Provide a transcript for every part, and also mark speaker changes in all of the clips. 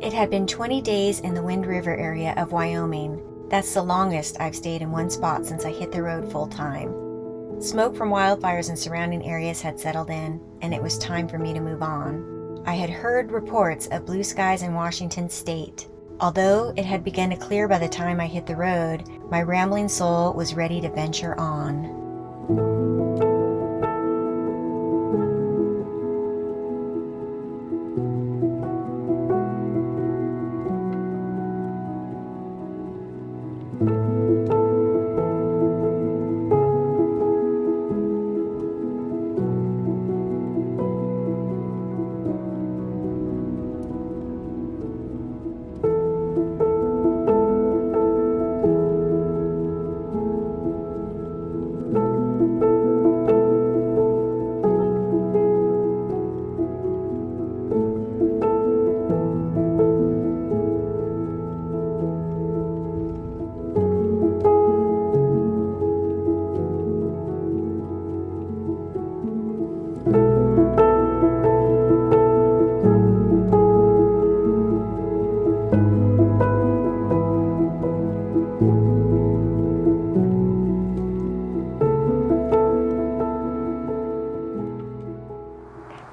Speaker 1: It had been 20 days in the Wind River area of Wyoming. That's the longest I've stayed in one spot since I hit the road full time. Smoke from wildfires in surrounding areas had settled in, and it was time for me to move on. I had heard reports of blue skies in Washington state. Although it had begun to clear by the time I hit the road, my rambling soul was ready to venture on.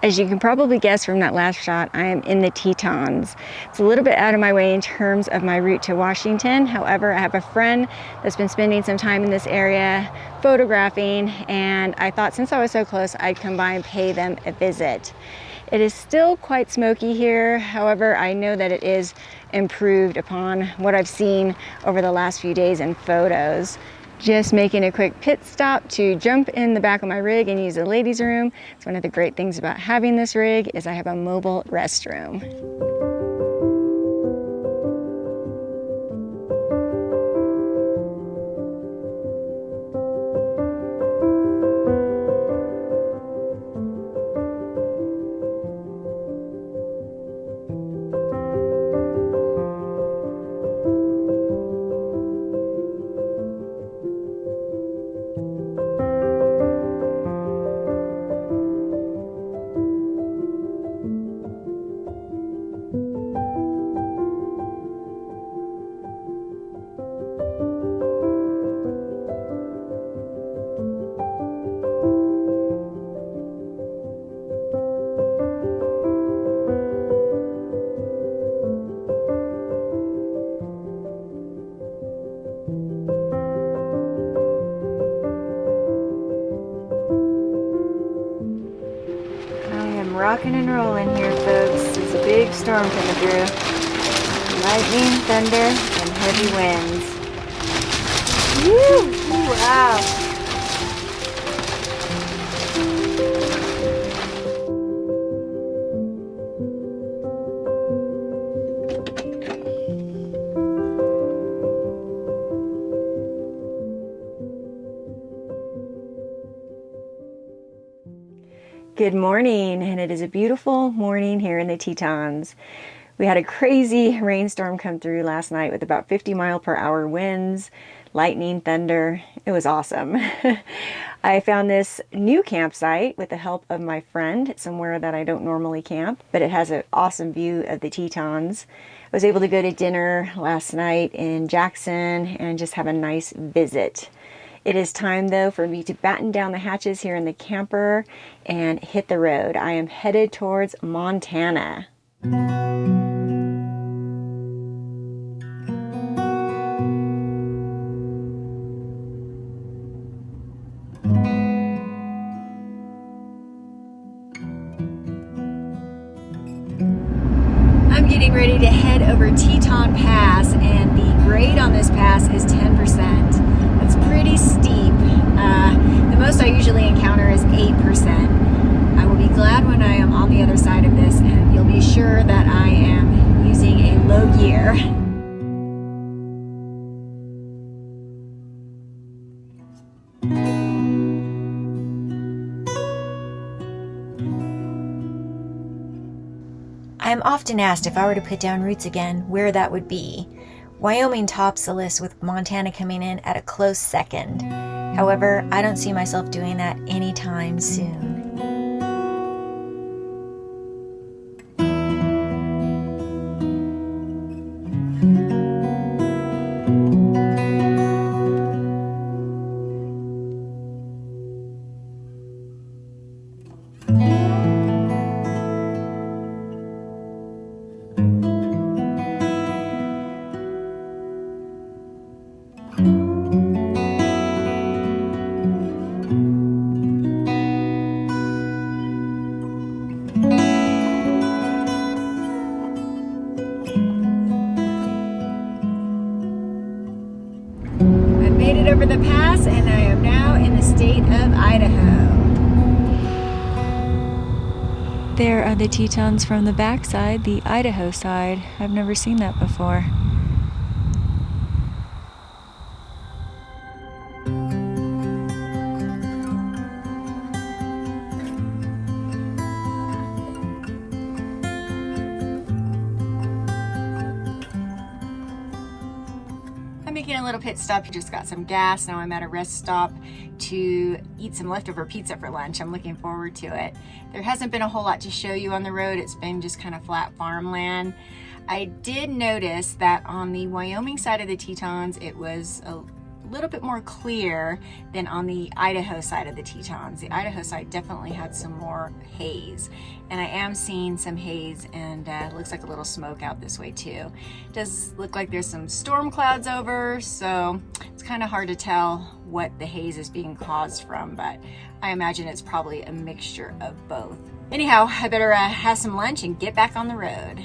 Speaker 2: As you can probably guess from that last shot, I am in the Tetons. It's a little bit out of my way in terms of my route to Washington. However, I have a friend that's been spending some time in this area photographing, and I thought since I was so close, I'd come by and pay them a visit. It is still quite smoky here. However, I know that it is improved upon what I've seen over the last few days in photos. Just making a quick pit stop to jump in the back of my rig and use the ladies' room. It's one of the great things about having this rig is I have a mobile restroom. Rocking and rolling here, folks. There's a big storm coming through. Lightning, thunder, and heavy winds. Woo! Wow! Good morning, and it is a beautiful morning here in the Tetons. We had a crazy rainstorm come through last night with about 50-mile-per-hour winds, lightning, thunder. It was awesome. I found this new campsite with the help of my friend, somewhere that I don't normally camp, but it has an awesome view of the Tetons. I was able to go to dinner last night in Jackson and just have a nice visit. It is time, though, for me to batten down the hatches here in the camper and hit the road. I am headed towards Montana. I'm getting ready to head over Teton Pass, and the grade on this pass is 10%. It's pretty steep. The most I usually encounter is 8%. I will be glad when I am on the other side of this, and you'll be sure that I am using a low gear.
Speaker 1: I am often asked if I were to put down roots again, where that would be. Wyoming tops the list, with Montana coming in at a close second. However, I don't see myself doing that anytime soon.
Speaker 2: there are the Tetons from the backside, the Idaho side. I've never seen that before.
Speaker 1: I'm making a little pit stop. Just got some gas. Now I'm at a rest stop to eat some leftover pizza for lunch. I'm looking forward to it. There hasn't been a whole lot to show you on the road. It's been just kind of flat farmland. I did notice that on the Wyoming side of the Tetons, it was a little bit more clear than on the Idaho side of the Tetons. The Idaho side definitely had some more haze, and I am seeing some haze, and it looks like a little smoke out this way too. It does look like there's some storm clouds over, so it's kind of hard to tell what the haze is being caused from, but I imagine it's probably a mixture of both. Anyhow, I better have some lunch and get back on the road.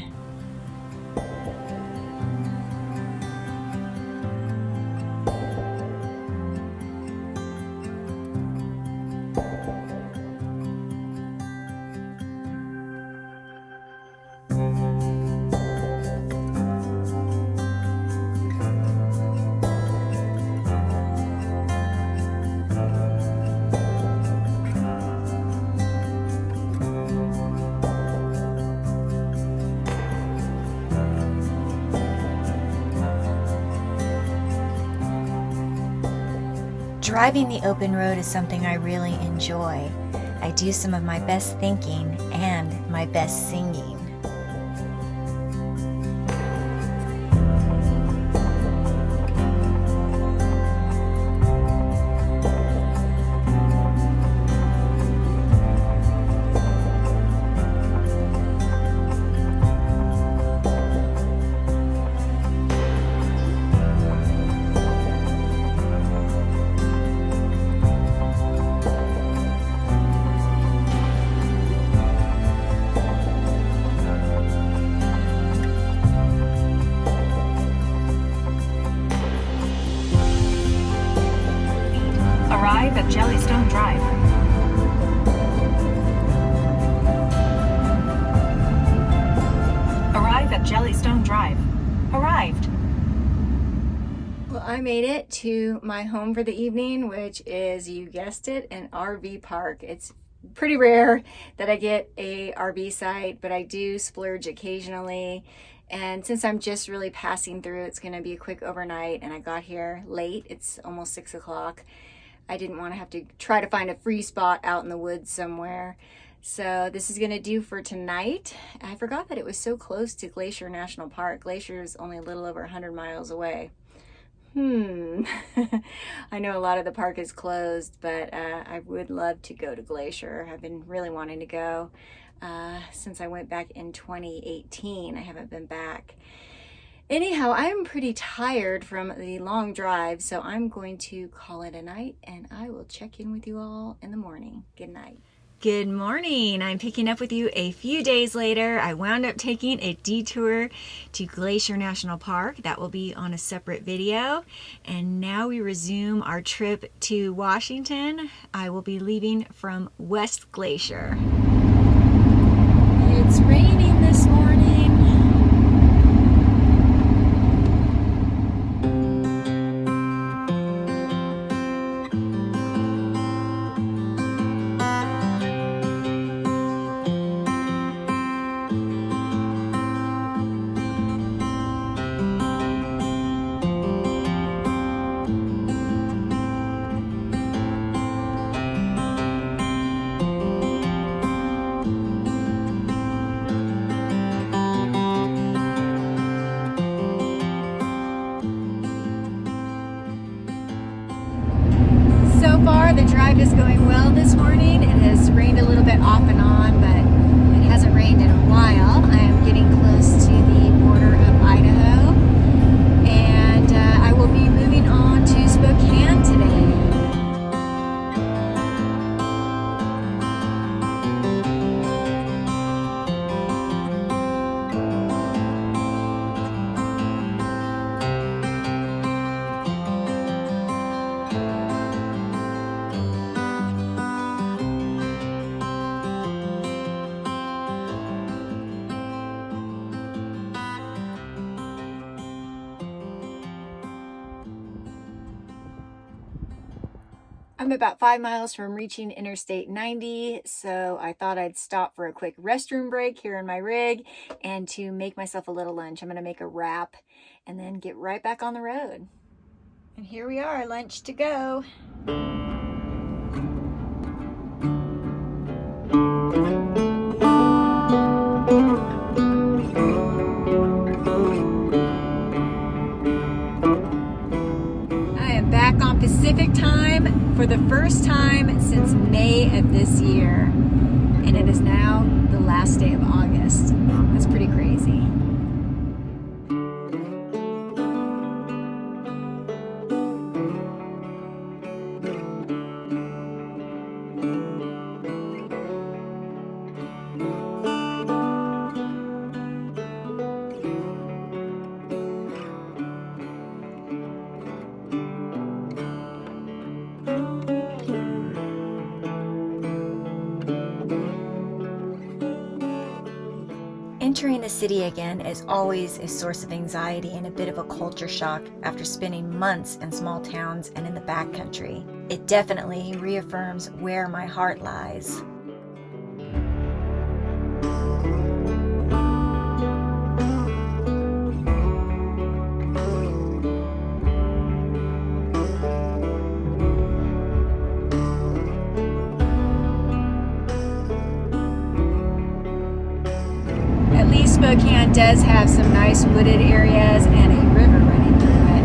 Speaker 1: Driving the open road is something I really enjoy. I do some of my best thinking and my best singing.
Speaker 2: Arrive at Jellystone Drive. Arrive at Jellystone Drive. Arrived.
Speaker 1: Well, I made it to my home for the evening, which is, you guessed it, an RV park. It's pretty rare that I get a RV site, but I do splurge occasionally. And since I'm just really passing through, it's going to be a quick overnight, and I got here late. It's almost 6 o'clock. I didn't want to have to try to find a free spot out in the woods somewhere. So this is going to do for tonight. I forgot that it was so close to Glacier National Park. Glacier is only a little over 100 miles away. I know a lot of the park is closed, but I would love to go to Glacier. I've been really wanting to go since I went back in 2018. I haven't been back. Anyhow, I'm pretty tired from the long drive, so I'm going to call it a night, and I will check in with you all in the morning. Good night. Good morning. I'm picking up with you a few days later. I wound up taking a detour to Glacier National Park. That will be on a separate video. And now we resume our trip to Washington. I will be leaving from West Glacier. It's raining this morning. The drive is going well this morning. It has rained a little bit off and on, but it hasn't rained in a while. I am getting close to the border of Idaho, and I will be moving on to Spokane today.
Speaker 2: I'm about 5 miles from reaching Interstate 90, so I thought I'd stop for a quick restroom break here in my rig and to make myself a little lunch. I'm going to make a wrap and then get right back on the road. And here we are, lunch to go. Back on Pacific time for the first time since May of this year, and it is now the last day of August. That's pretty crazy.
Speaker 1: Entering the city again is always a source of anxiety and a bit of a culture shock after spending months in small towns and in the backcountry. It definitely reaffirms where my heart lies.
Speaker 2: At least Spokane does have some nice wooded areas and a river running through it.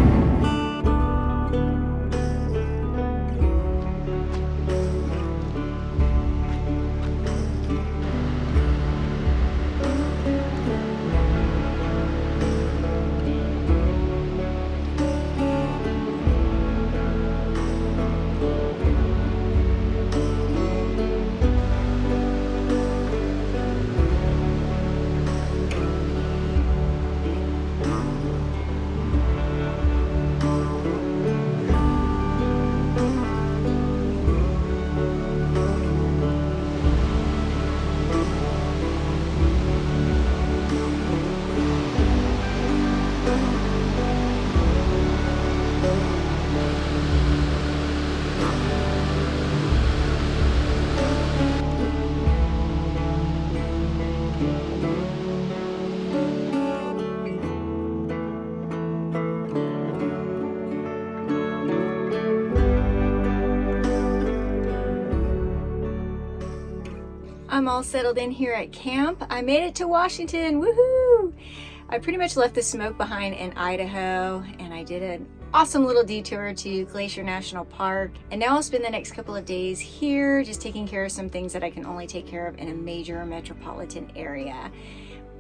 Speaker 2: I'm all settled in here at camp. I made it to Washington, woohoo! I pretty much left the smoke behind in Idaho, and I did an awesome little detour to Glacier National Park. And now I'll spend the next couple of days here just taking care of some things that I can only take care of in a major metropolitan area.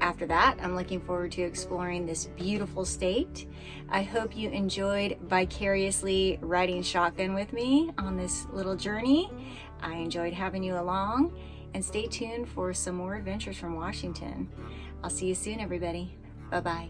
Speaker 2: After that, I'm looking forward to exploring this beautiful state. I hope you enjoyed vicariously riding shotgun with me on this little journey. I enjoyed having you along, and stay tuned for some more adventures from Washington. I'll see you soon, everybody. Bye-bye.